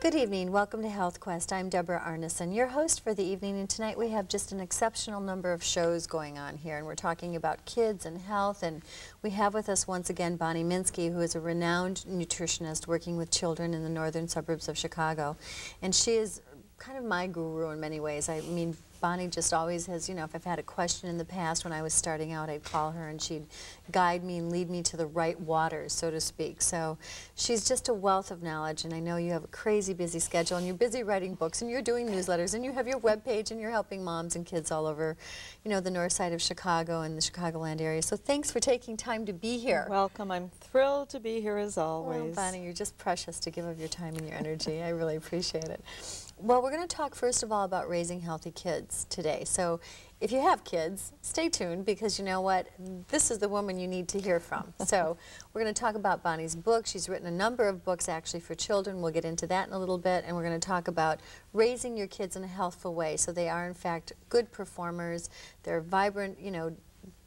Good evening. Welcome to Health Quest. I'm Deborah Arneson, your host for the evening, and tonight we have just an exceptional number of shows going on here, and we're talking about kids and health, and we have with us once again Bonnie Minsky, who is a renowned nutritionist working with children in the northern suburbs of Chicago, and she is kind of my guru in many ways. I mean, Bonnie just always has, you know, if I've had a question in the past when I was starting out, I'd call her and she'd guide me and lead me to the right waters, so to speak. So she's just a wealth of knowledge, and I know you have a crazy busy schedule, and you're busy writing books, and you're doing newsletters, and you have your webpage, and you're helping moms and kids all over, you know, the north side of Chicago and the Chicagoland area. So thanks for taking time to be here. You're welcome. I'm thrilled to be here as always. Well, Bonnie, you're just precious to give of your time and your energy. I really appreciate it. Well, we're going to talk first of all about raising healthy kids today. So if you have kids, stay tuned, because you know what? This is the woman you need to hear from. So we're going to talk about Bonnie's book. She's written a number of books actually for children. We'll get into that in a little bit. And we're going to talk about raising your kids in a healthful way so they are in fact good performers. They're vibrant, you know,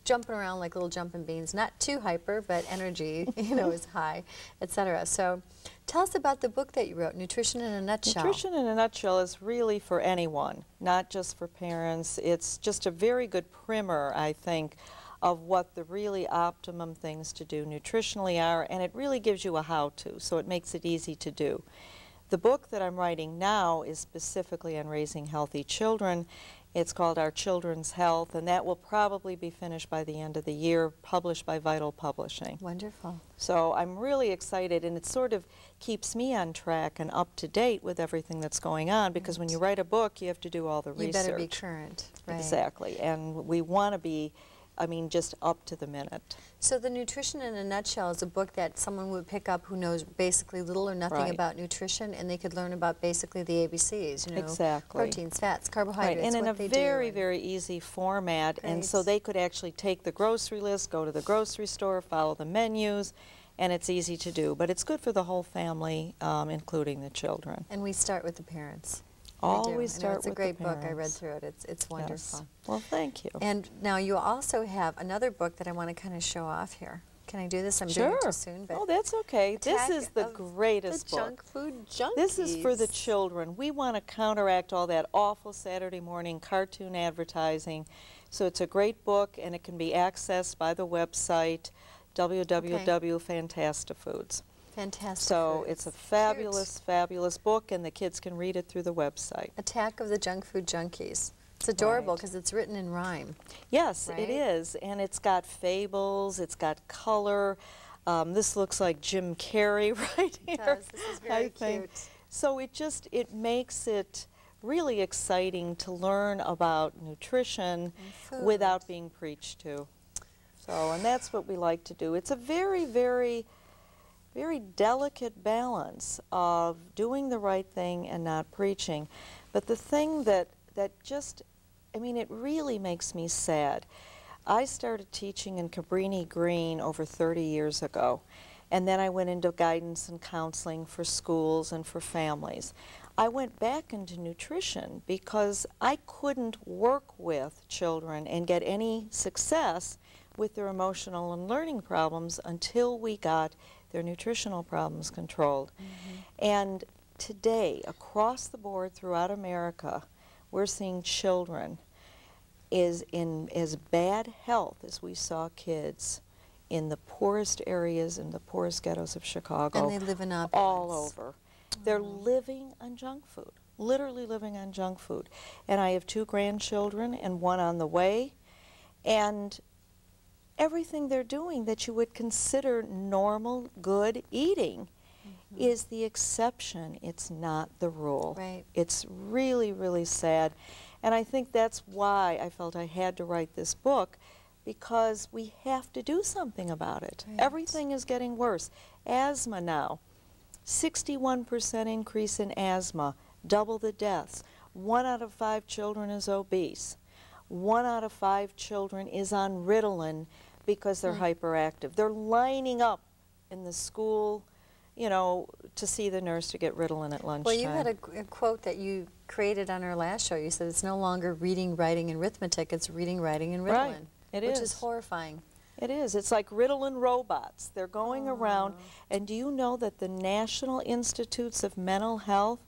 jumping around like little jumping beans, not too hyper, but energy, you know, is high, etc. So tell us about the book that you wrote, Nutrition in a Nutshell. Nutrition in a Nutshell is really for anyone, not just for parents. It's just a very good primer, I think, of what the really optimum things to do nutritionally are, and it really gives you a how-to, so it makes it easy to do. The book that I'm writing now is specifically on raising healthy children. It's called Our Children's Health, and that will probably be finished by the end of the year, published by Vital Publishing. Wonderful. So I'm really excited, and it sort of keeps me on track and up to date with everything that's going on, because when you write a book, you have to do all the research. You better be current. Right. Exactly, and we want to be, I mean, just up to the minute. So the Nutrition in a Nutshell is a book that someone would pick up who knows basically little or nothing about nutrition, and they could learn about basically the ABCs, you know, exactly. proteins, fats, carbohydrates, and in a very, do, very easy format. Great. And so they could actually take the grocery list, go to the grocery store, follow the menus, and it's easy to do. But it's good for the whole family, including the children. And we start with the parents. Always start with the parents. It's a great book. I read parents. through it. It's wonderful. Yes. Well, thank you. And now you also have another book that I want to kind of show off here. Can I do this? I'm doing it too soon. But oh, that's okay. This is the greatest book. Junk food junkies. This is for the children. We want to counteract all that awful Saturday morning cartoon advertising. So it's a great book, and it can be accessed by the website www.Fantastifoods. Fantastic. So Foods. it's a fabulous, fabulous book, and the kids can read it through the website. Attack of the Junk Food Junkies. It's adorable because it's written in rhyme. Yes, right? it is, and it's got fables, it's got color. This looks like Jim Carrey right here. It does. This is very cute. So it makes it really exciting to learn about nutrition without being preached to. So, and that's what we like to do. It's a very, very, very delicate balance of doing the right thing and not preaching. But the thing that just, I mean, it really makes me sad. I started teaching in Cabrini Green over 30 years ago, and then I went into guidance and counseling for schools and for families. I went back into nutrition because I couldn't work with children and get any success with their emotional and learning problems until we got their nutritional problems controlled. And today, across the board throughout America, we're seeing children is in as bad health as we saw kids in the poorest areas, in the poorest ghettos of Chicago. And they live in opulence. All over. They're living on junk food, literally living on junk food. And I have 2 grandchildren and 1 on the way. And everything they're doing that you would consider normal, good eating is the exception. It's not the rule. Right. It's really, really sad. And I think that's why I felt I had to write this book, because we have to do something about it. Right. Everything is getting worse. Asthma now, 61% increase in asthma, double the deaths. 1 out of 5 children is obese. 1 out of 5 children is on Ritalin because they're hyperactive. They're lining up in the school, you know, to see the nurse to get Ritalin at lunchtime. Well, you had a quote that you created on our last show. You said it's no longer reading, writing, and arithmetic. It's reading, writing, and Ritalin. Right. It is. Which is horrifying. It is. It's like Ritalin robots. They're going around, and do you know that the National Institutes of Mental Health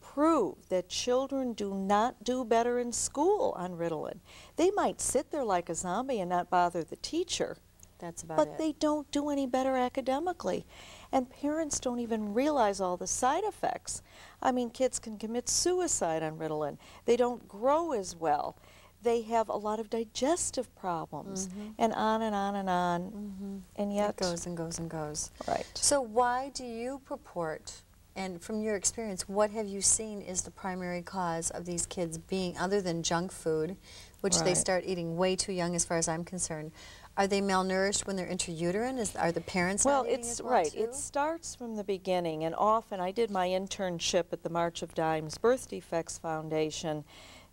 prove that children do not do better in school on Ritalin? They might sit there like a zombie and not bother the teacher. That's about but it. they don't do any better academically. And parents don't even realize all the side effects. I mean, kids can commit suicide on Ritalin. They don't grow as well. They have a lot of digestive problems, and on and on and on. And yet it goes and goes and goes. Right. So why do you purport, and from your experience, what have you seen is the primary cause of these kids being, other than junk food, which they Right. start eating way too young as far as I'm concerned? Are they malnourished when they're intrauterine? Are the parents Well, not eating it's as well right. too? It starts from the beginning, and often I did my internship at the March of Dimes Birth Defects Foundation.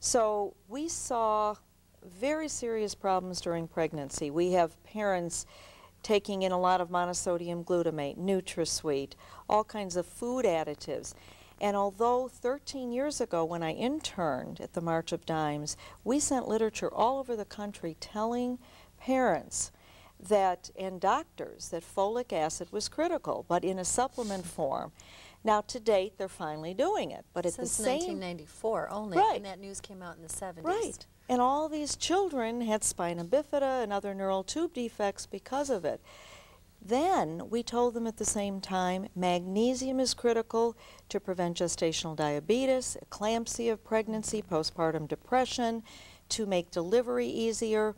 So we saw very serious problems during pregnancy. We have parents taking in a lot of monosodium glutamate, NutraSweet, all kinds of food additives. And although 13 years ago when I interned at the March of Dimes, we sent literature all over the country telling parents that, and doctors, that folic acid was critical, but in a supplement form. Now, to date, they're finally doing it, but at Since the same 1994 only, Right. and that news came out in the 70s. Right. And all these children had spina bifida and other neural tube defects because of it. Then we told them at the same time magnesium is critical to prevent gestational diabetes, eclampsia of pregnancy, postpartum depression, to make delivery easier.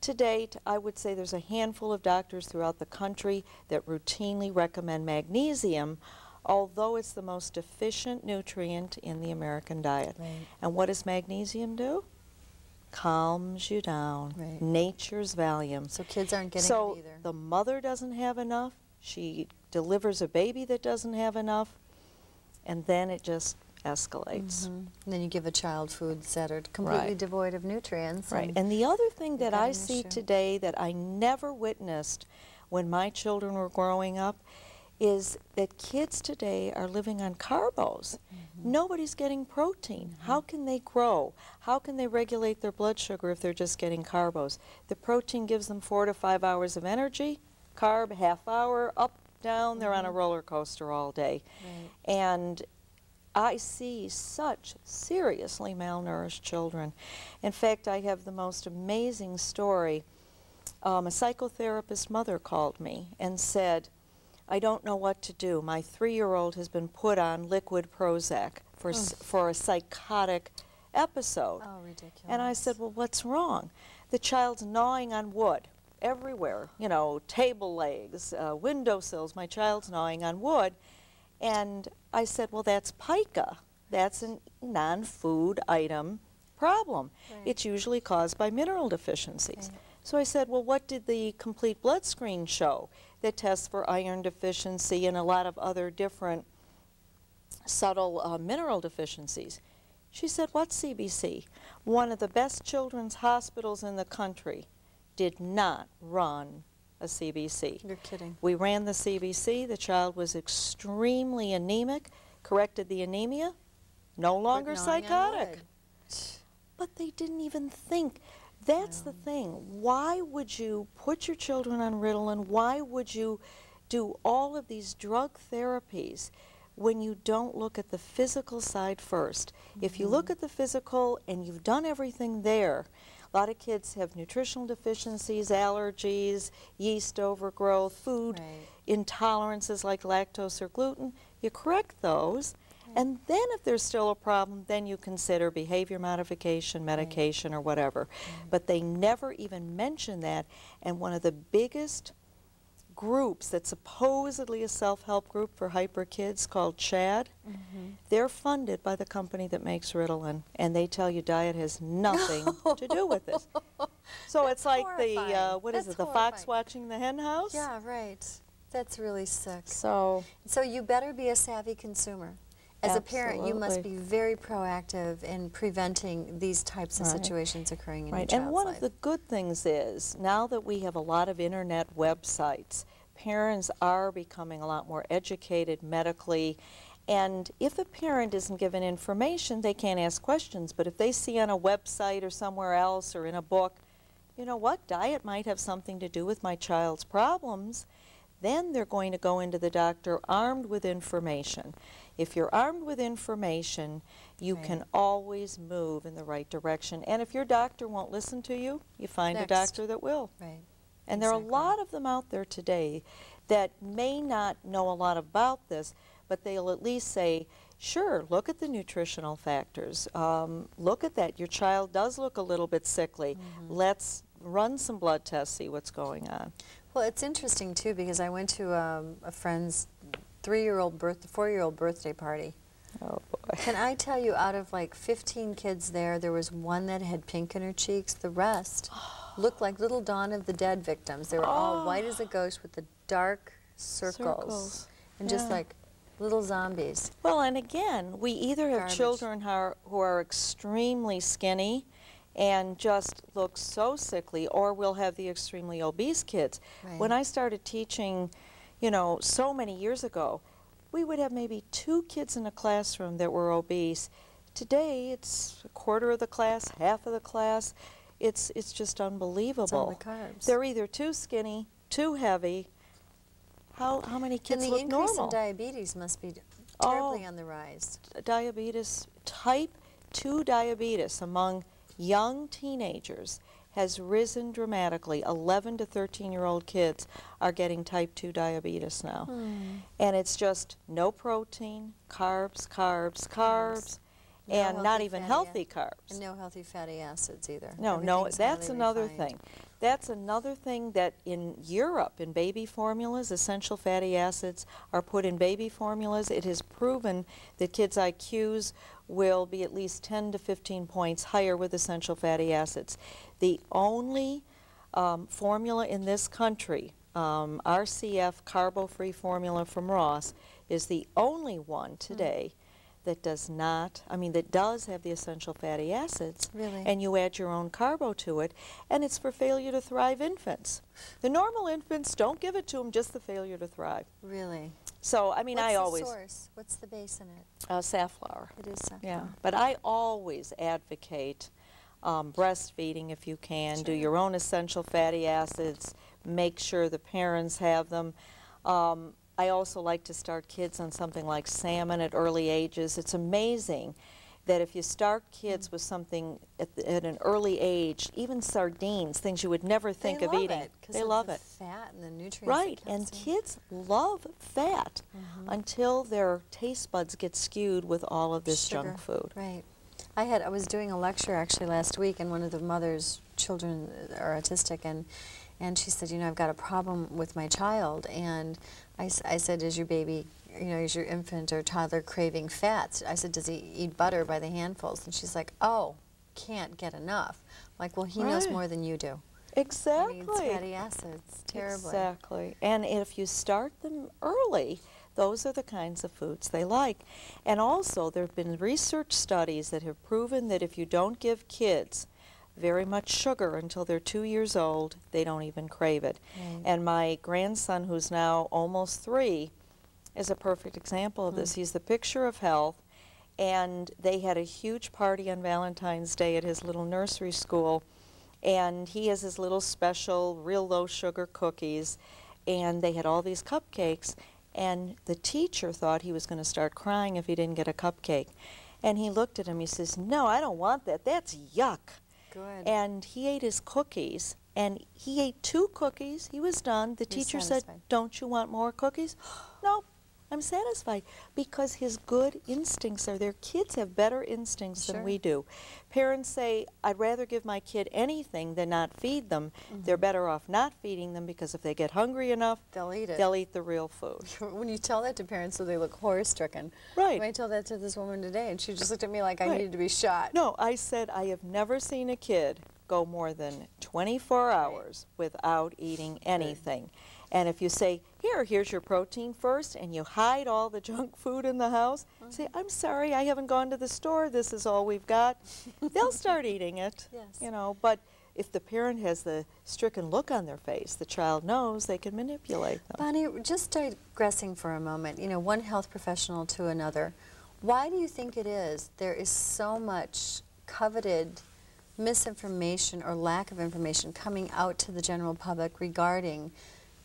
To date, I would say there's a handful of doctors throughout the country that routinely recommend magnesium, although it's the most deficient nutrient in the American diet. Right. And what does magnesium do? Calms you down. Right. Nature's Valium. So kids aren't getting So it either. the mother doesn't have enough, she delivers a baby that doesn't have enough, and then it just escalates. And then you give a child foods that are completely Right. devoid of nutrients. Right. And the other thing that got I an see issue. today that I never witnessed when my children were growing up is that kids today are living on carbos. Nobody's getting protein. How can they grow? How can they regulate their blood sugar if they're just getting carbos? The protein gives them 4 to 5 hours of energy. Carb, half hour, up, down, they're on a roller coaster all day. Right. And I see such seriously malnourished children. In fact, I have the most amazing story. A psychotherapist mother called me and said, I don't know what to do. My 3-year-old has been put on liquid Prozac for a psychotic episode. Oh, ridiculous. And I said, well, what's wrong? The child's gnawing on wood everywhere, you know, table legs, windowsills. My child's gnawing on wood. And I said, well, that's pica. That's a non-food item problem. Right. It's usually caused by mineral deficiencies. Right. So I said, well, what did the complete blood screen show that tests for iron deficiency and a lot of other different subtle mineral deficiencies? She said, what's CBC? One of the best children's hospitals in the country did not run a CBC. You're kidding. We ran the CBC. The child was extremely anemic, corrected the anemia, no longer gnawing on psychotic. wood. But they didn't even think. That's the thing. Why would you put your children on Ritalin? Why would you do all of these drug therapies when you don't look at the physical side first? If you look at the physical and you've done everything there, a lot of kids have nutritional deficiencies, allergies, yeast overgrowth, food Right. intolerances like lactose or gluten. You correct those. And then if there's still a problem, then you consider behavior modification, medication, or whatever. But they never even mention that. And one of the biggest groups that's supposedly a self-help group for hyper kids called CHAD, they're funded by the company that makes Ritalin. And they tell you diet has nothing to do with this. So it's like the, horrifying. what is That's it, the fox horrifying. watching the hen house? Yeah, right. That's really sick. So, So you better be a savvy consumer. As a parent, you must be Absolutely. very proactive in preventing these types of Right. situations occurring in your right. child's And one life. of the good things is, now that we have a lot of internet websites, parents are becoming a lot more educated medically. And if a parent isn't given information, they can't ask questions. But if they see on a website or somewhere else or in a book, you know what, diet might have something to do with my child's problems, then they're going to go into the doctor armed with information. If you're armed with information, you can always move in the right direction. And if your doctor won't listen to you, you find a doctor that will. Right. And there are a lot of them out there today that may not know a lot about this, but they'll at least say, sure, look at the nutritional factors. Look at that. Your child does look a little bit sickly. Let's run some blood tests, see what's going on. Well, it's interesting, too, because I went to a friend's 4-year-old birthday party. Oh, boy. Can I tell you, out of like 15 kids there was one that had pink in her cheeks. The rest looked like little Dawn of the Dead victims. They were all white as a ghost with the dark circles. And just like little zombies. Well, and again, we either have children who are extremely skinny and just look so sickly, or we'll have the extremely obese kids. When I started teaching, you know, so many years ago, we would have maybe 2 kids in a classroom that were obese. Today, it's a quarter of the class, half of the class. It's just unbelievable. It's all the carbs. They're either too skinny, too heavy. How many kids look normal? And the increase in diabetes must be terribly on the rise. Diabetes, type 2 diabetes among young teenagers has risen dramatically. 11 to 13-year-old kids are getting type 2 diabetes now. And it's just no protein, carbs, carbs, carbs, and not even healthy carbs. And no healthy fatty acids either. No, that's another thing. That's another thing that in Europe, in baby formulas, essential fatty acids are put in baby formulas. It is proven that kids' IQs will be at least 10 to 15 points higher with essential fatty acids. The only formula in this country, RCF carbo-free formula from Ross, is the only one today that does not, that does have the essential fatty acids. Really? And you add your own carbo to it, and it's for failure to thrive infants. The normal infants, don't give it to them, just the failure to thrive. Really? So, I always... What's the source? What's the base in it? Safflower. It is safflower. Yeah, but I always advocate breastfeeding if you can. Do your own essential fatty acids. Make sure the parents have them. I also like to start kids on something like salmon at early ages. It's amazing that if you start kids with something at an early age, even sardines, things you would never think of eating, they love it. Fat and the nutrients. Right, and kids love fat until their taste buds get skewed with all of this junk food. Right. I was doing a lecture actually last week, and one of the mother's children are autistic, and she said, I've got a problem with my child, and I said, is your baby, is your infant or toddler craving fats? I said, does he eat butter by the handfuls? And she's like, oh, can't get enough. I'm like, well, he knows more than you do. Exactly. He needs fatty acids terribly. Exactly. And if you start them early, those are the kinds of foods they like. And also, there have been research studies that have proven that if you don't give kids very much sugar until they're 2 years old, they don't even crave it. And my grandson, who's now almost 3, is a perfect example of this. He's the picture of health, and they had a huge party on Valentine's Day at his little nursery school, and he has his little special, real low sugar cookies, and they had all these cupcakes, and the teacher thought he was going to start crying if he didn't get a cupcake. And he looked at him, he says, no, I don't want that, that's yuck. Good. And he ate his cookies, and he ate 2 cookies. He was done. The teacher said, don't you want more cookies? No, I'm satisfied, because his good instincts are there. Kids have better instincts than we do. Parents say, I'd rather give my kid anything than not feed them. They're better off not feeding them, because if they get hungry enough, they'll eat it. They'll eat the real food. When you tell that to parents, so they look horror-stricken. Right. I told that to this woman today, and she just looked at me like I needed to be shot. No, I said, I have never seen a kid go more than 24 hours without eating anything. And if you say, here's your protein first, and you hide all the junk food in the house, say, I'm sorry, I haven't gone to the store, this is all we've got, they'll start eating it. But if the parent has the stricken look on their face, the child knows they can manipulate them. Bonnie, just digressing for a moment, one health professional to another, why do you think it is there is so much coveted misinformation or lack of information coming out to the general public regarding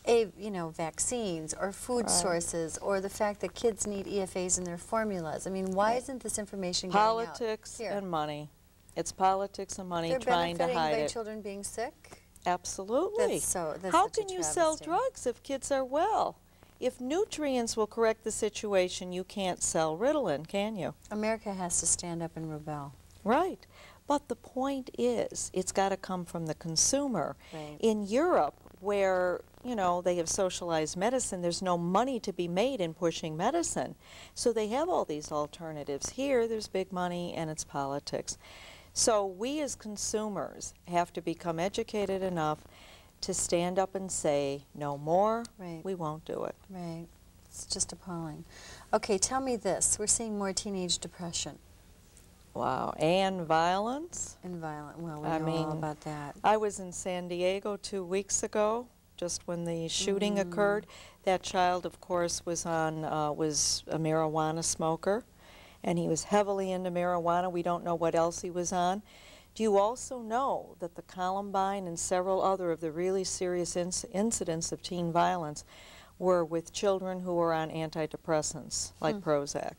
vaccines or food sources, or the fact that kids need EFAs in their formulas. I mean, why isn't this information getting out? Politics and money. It's politics and money They're trying to hide benefiting by it. children being sick? Absolutely. That's How such a can you sell travesty. drugs if kids are well? If nutrients will correct the situation, you can't sell Ritalin, can you? America has to stand up and rebel. Right. But the point is, it's got to come from the consumer. Right. In Europe, where, they have socialized medicine, there's no money to be made in pushing medicine. So they have all these alternatives. Here, there's big money and it's politics. So we as consumers have to become educated enough to stand up and say, no more, we won't do it. Right. It's just appalling. Okay, tell me this. We're seeing more teenage depression. Wow. And violence. And violent. Well, we know all about that. I was in San Diego 2 weeks ago, just when the shooting occurred. That child, of course, was a marijuana smoker, and he was heavily into marijuana. We don't know what else he was on. Do you also know that the Columbine and several other of the really serious incidents of teen violence were with children who were on antidepressants, like Prozac?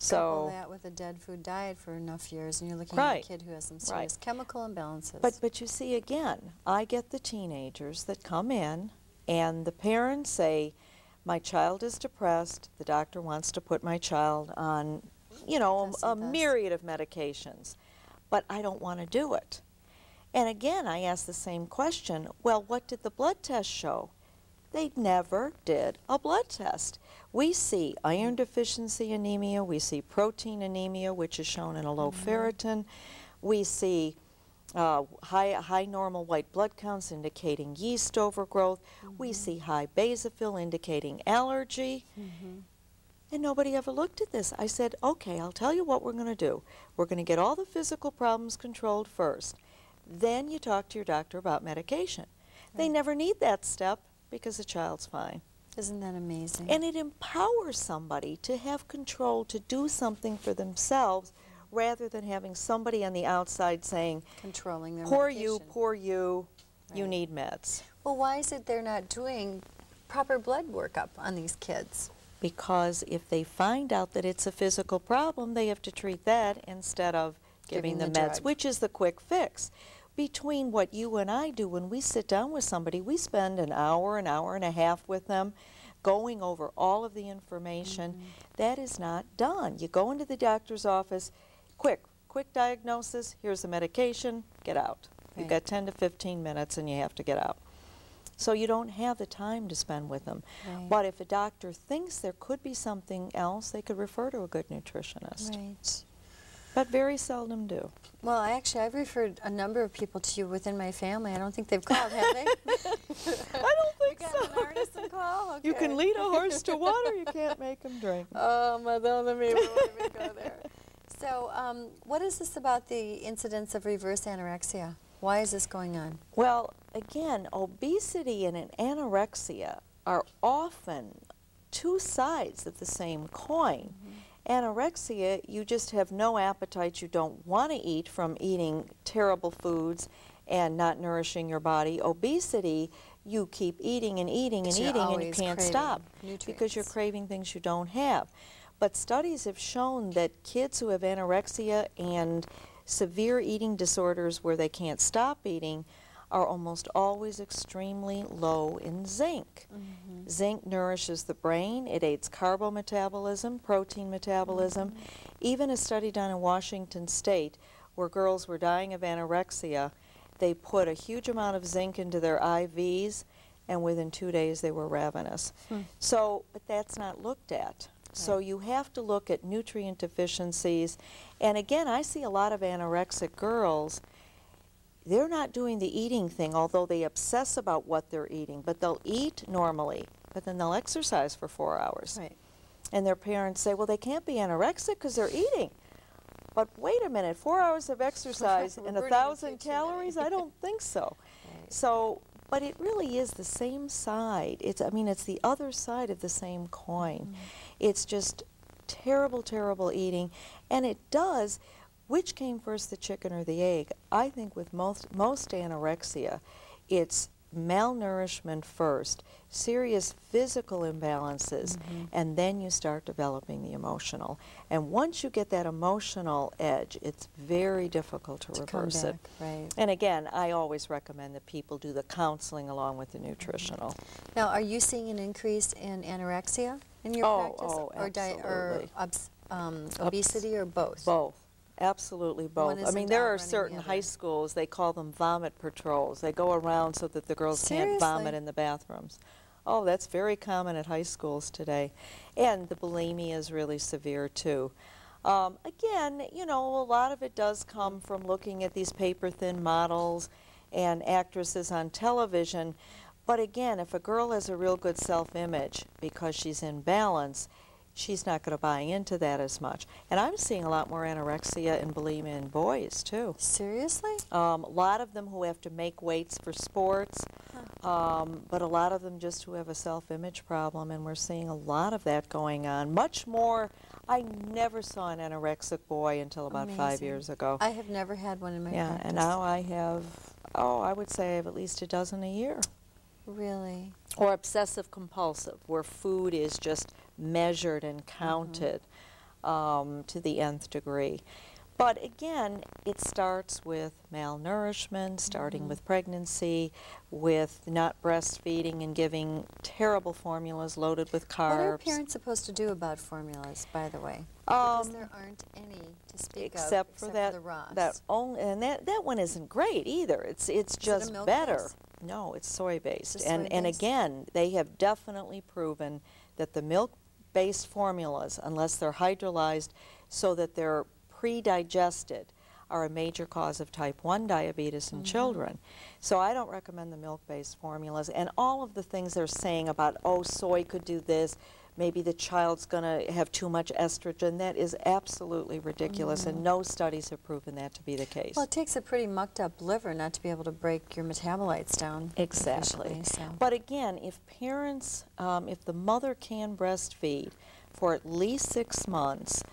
Couple that with a dead food diet for enough years, and you're looking at a kid who has some serious chemical imbalances. But you see, again, I get the teenagers that come in, and the parents say, my child is depressed, the doctor wants to put my child on, a myriad of medications, but I don't want to do it. And again, I ask the same question, well, what did the blood test show? They never did a blood test. We see iron deficiency anemia, we see protein anemia, which is shown in a low ferritin, we see high normal white blood counts indicating yeast overgrowth, we see high basophil indicating allergy, and nobody ever looked at this. I said, okay, I'll tell you what we're going to do. We're going to get all the physical problems controlled first. Then you talk to your doctor about medication. They never need that step because the child's fine. Isn't that amazing? And it empowers somebody to have control, to do something for themselves, rather than having somebody on the outside saying, controlling their poor medication. you, you need meds. Well, why is it they're not doing proper blood workup on these kids? Because if they find out that it's a physical problem, they have to treat that instead of giving the meds, which is the quick fix. Between what you and I do when we sit down with somebody, we spend an hour and a half with them going over all of the information. That is not done. You go into the doctor's office, quick diagnosis, here's the medication, get out. You've got 10 to 15 minutes and you have to get out. So you don't have the time to spend with them. But if a doctor thinks there could be something else, they could refer to a good nutritionist. But very seldom do. Well, I've referred a number of people to you within my family. I don't think they've called, have they? I don't think so. You got an Arneson call? Okay. You can lead a horse to water, you can't make him drink. Oh, Madonna mia, we won't even go there. So, what is this about the incidence of reverse anorexia? Why is this going on? Well, again, obesity and anorexia are often two sides of the same coin. Anorexia, you just have no appetite, you don't want to eat from eating terrible foods and not nourishing your body. Obesity, you keep eating and eating and eating and you can't stop because you're craving things you don't have. But studies have shown that kids who have anorexia and severe eating disorders where they can't stop eating are almost always extremely low in zinc. Zinc nourishes the brain, it aids carbometabolism, protein metabolism. Even a study done in Washington State where girls were dying of anorexia, they put a huge amount of zinc into their IVs and within 2 days they were ravenous. But that's not looked at. So you have to look at nutrient deficiencies. And again, I see a lot of anorexic girls, they're not doing the eating thing, although they obsess about what they're eating, but they'll eat normally, but then they'll exercise for 4 hours. And their parents say, well, they can't be anorexic because they're eating. But wait a minute, 4 hours of exercise and 1,000 calories? I don't think so. But it really is the same side. It's the other side of the same coin. It's just terrible, terrible eating. And it does, which came first, the chicken or the egg? I think with most anorexia, it's malnourishment first, serious physical imbalances, and then you start developing the emotional. And once you get that emotional edge, it's very difficult to reverse it. Right. And again, I always recommend that people do the counseling along with the nutritional. Now, are you seeing an increase in anorexia in your practice? Oh, or obesity, or both? Both. Absolutely both. I mean, there are outrunning the certain other. high schools, they call them vomit patrols. They go around so that the girls can't vomit Seriously? in the bathrooms. Oh, that's very common at high schools today. And the bulimia is really severe too. Again, you know, a lot of it does come from looking at these paper-thin models and actresses on television. But again, if a girl has a real good self-image because she's in balance, she's not going to buy into that as much. And I'm seeing a lot more anorexia and bulimia in boys, too. Seriously? A lot of them who have to make weights for sports, but a lot of them just who have a self-image problem, and we're seeing a lot of that going on. Much more. I never saw an anorexic boy until about 5 Amazing. years ago. I have never had one in my Yeah, practice. and now I have, I would say I have at least a dozen a year. Really? Or obsessive compulsive, where food is just measured and counted to the nth degree. But again, it starts with malnourishment, starting with pregnancy, with not breastfeeding and giving terrible formulas loaded with carbs. What are parents supposed to do about formulas, by the way? Because there aren't any to speak except of, for that, the Ross. that only, and that one isn't great either. It's just milk better. base? No, it's soy based. It's And soy-based? again, they have definitely proven that the milk-based formulas, unless they're hydrolyzed so that they're pre-digested, are a major cause of type 1 diabetes in children. So I don't recommend the milk-based formulas. And all of the things they're saying about, oh, soy could do this, maybe the child's going to have too much estrogen, that is absolutely ridiculous, and no studies have proven that to be the case. Well, it takes a pretty mucked up liver not to be able to break your metabolites down Exactly. efficiently, so. But again, if parents, if the mother can breastfeed for at least 6 months,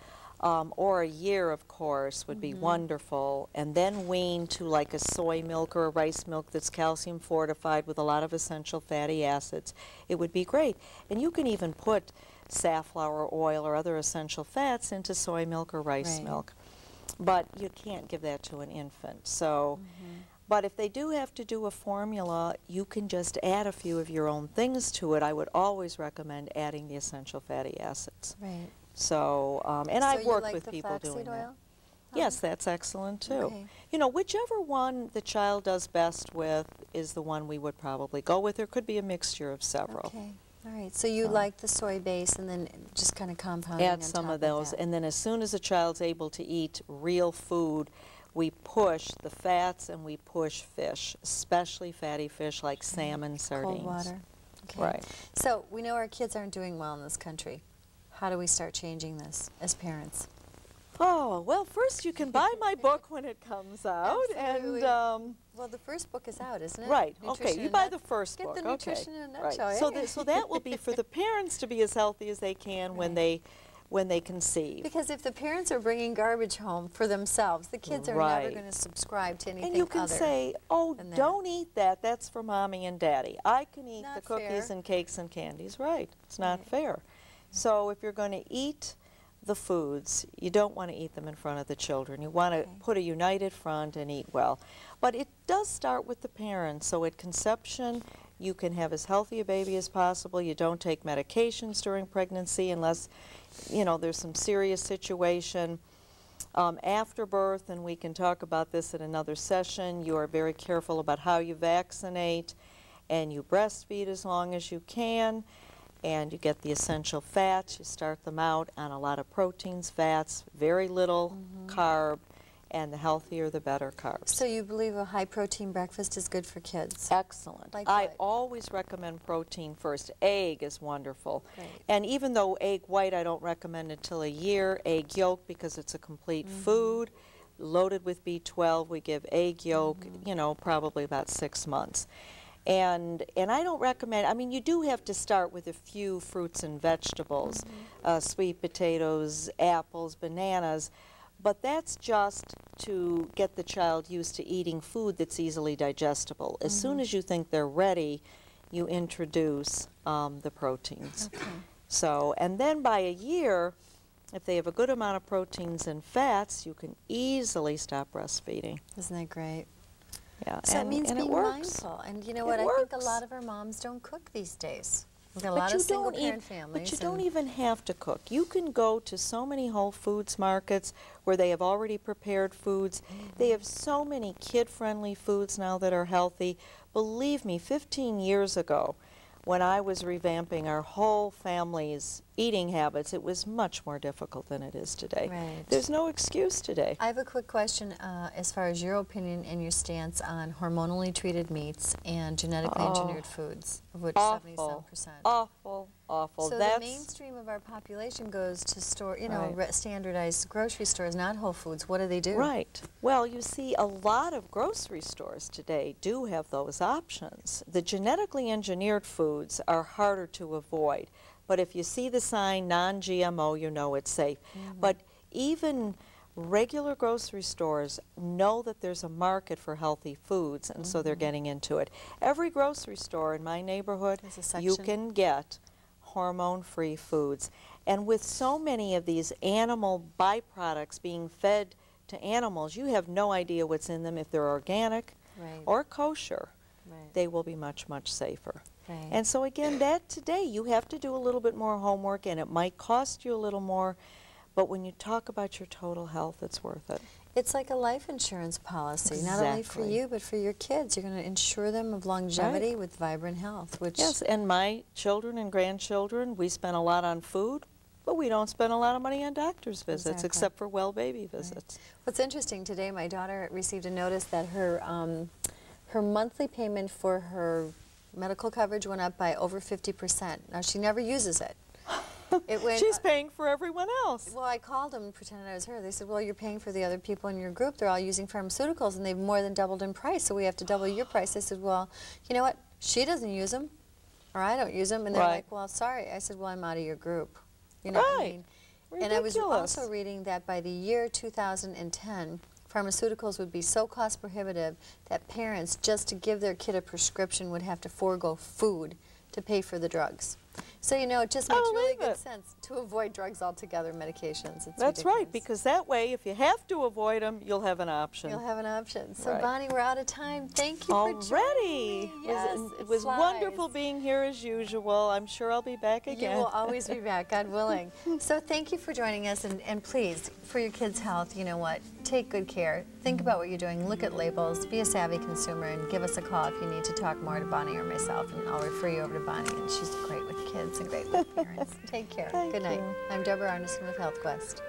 or a year, of course, would be wonderful, and then wean to like a soy milk or a rice milk that's calcium fortified with a lot of essential fatty acids, it would be great. And you can even put safflower oil or other essential fats into soy milk or rice milk. But you can't give that to an infant. So, but if they do have to do a formula, you can just add a few of your own things to it. I would always recommend adding the essential fatty acids. Right. So, and So I've you worked like with the people doing flaxseed that. oil? Yes, that's excellent too. Okay. You know, whichever one the child does best with is the one we would probably go with. There could be a mixture of several. Okay. All right. So you like the soy base and then just kind of compounding Add on some top of those, that. and then as soon as a child's able to eat real food, we push the fats and we push fish, especially fatty fish like salmon, sardines. Cold water. Okay. Right. So we know our kids aren't doing well in this country. How do we start changing this as parents? Oh, well, first you can buy my book when it comes out. Absolutely. And Well, the first book is out, isn't it? right, Nutrition okay, you in buy a the first Get book. the nutrition in a Right. nutshell, eh? So that will be for the parents to be as healthy as they can when they conceive. Because if the parents are bringing garbage home for themselves, the kids are never Right. going to subscribe to anything And you can other say, oh, than that. don't eat that. That's for mommy and daddy. I can eat Not the cookies fair. and cakes and candies. Right. It's not Right. fair. So if you're going to eat the foods, you don't want to eat them in front of the children. You want to Okay. put a united front and eat well. But it does start with the parents. So at conception, you can have as healthy a baby as possible. You don't take medications during pregnancy unless, you know, there's some serious situation. After birth, and we can talk about this in another session, you are very careful about how you vaccinate, and you breastfeed as long as you can, and you get the essential fats. You start them out on a lot of proteins, fats, very little carb, and the healthier the better carbs. So you believe a high-protein breakfast is good for kids? Excellent. Like I what? always recommend protein first. Egg is wonderful. Great. And even though egg white I don't recommend until a year, egg yolk because it's a complete food, loaded with B12, we give egg yolk, you know, probably about 6 months. And I don't recommend, I mean, you do have to start with a few fruits and vegetables, sweet potatoes, apples, bananas, But that's just to get the child used to eating food that's easily digestible. As soon as you think they're ready, you introduce the proteins. Okay. So, and then by a year, if they have a good amount of proteins and fats, you can easily stop breastfeeding. Isn't that great? Yeah, So it means and being it works. mindful. And you know what? It I think a works. lot of our moms don't cook these days. We've got a But lot you of don't single-parent families. But you don't even have to cook. You can go to so many Whole Foods markets where they have already prepared foods. They have so many kid-friendly foods now that are healthy. Believe me, 15 years ago, when I was revamping our whole family's eating habits, it was much more difficult than it is today. Right. There's no excuse today. I have a quick question as far as your opinion and your stance on hormonally treated meats and genetically engineered foods, of which 77%. Awful, awful. So That's the mainstream of our population goes to store, you know, Right. standardized grocery stores, not Whole Foods. What do they do? Right. Well, you see, a lot of grocery stores today do have those options. The genetically engineered foods are harder to avoid. But if you see the sign non-GMO, you know it's safe. But even regular grocery stores know that there's a market for healthy foods, and so they're getting into it. Every grocery store in my neighborhood, There's a you section. can get hormone-free foods. And with so many of these animal byproducts being fed to animals, you have no idea what's in them. If they're organic Right. or kosher, Right. they will be much, much safer. Right. And so again, that today you have to do a little bit more homework, and it might cost you a little more, but when you talk about your total health, it's worth it. It's like a life insurance policy, not only for Exactly. you, but for your kids. You're going to insure them of longevity with vibrant health, which Yes, and my children and grandchildren, we spend a lot on food, but we don't spend a lot of money on doctor's visits, Exactly. except for well baby visits. What's interesting today, my daughter received a notice that her monthly payment for her medical coverage went up by over 50%. Now, she never uses it. It went, She's paying for everyone else. well, I called them and pretended I was her. They said, well, you're paying for the other people in your group. They're all using pharmaceuticals, and they've more than doubled in price, so we have to double your price. I said, well, you know what? She doesn't use them, or I don't use them. And they're Right. like, well, sorry. I said, well, I'm out of your group. You know what I Right. mean? And I was Ridiculous. also reading that by the year 2010, pharmaceuticals would be so cost prohibitive that parents, just to give their kid a prescription, would have to forego food to pay for the drugs. So, you know, it just I makes really believe good it. sense to avoid drugs altogether, medications. It's That's right, ridiculous. because that way, if you have to avoid them, you'll have an option. You'll have an option. So, Right. Bonnie, we're out of time. Thank you for Already. joining me. Yes, It was flies. wonderful being here as usual. I'm sure I'll be back again. You will always be back, God willing. So thank you for joining us, and please, for your kids' health, you know what, take good care. Think about what you're doing, look at labels, be a savvy consumer, and give us a call if you need to talk more to Bonnie or myself, and I'll refer you over to Bonnie, and she's great with kids and great with parents. Take care. Thank Good night. you. I'm Deborah Arneson with Health Quest.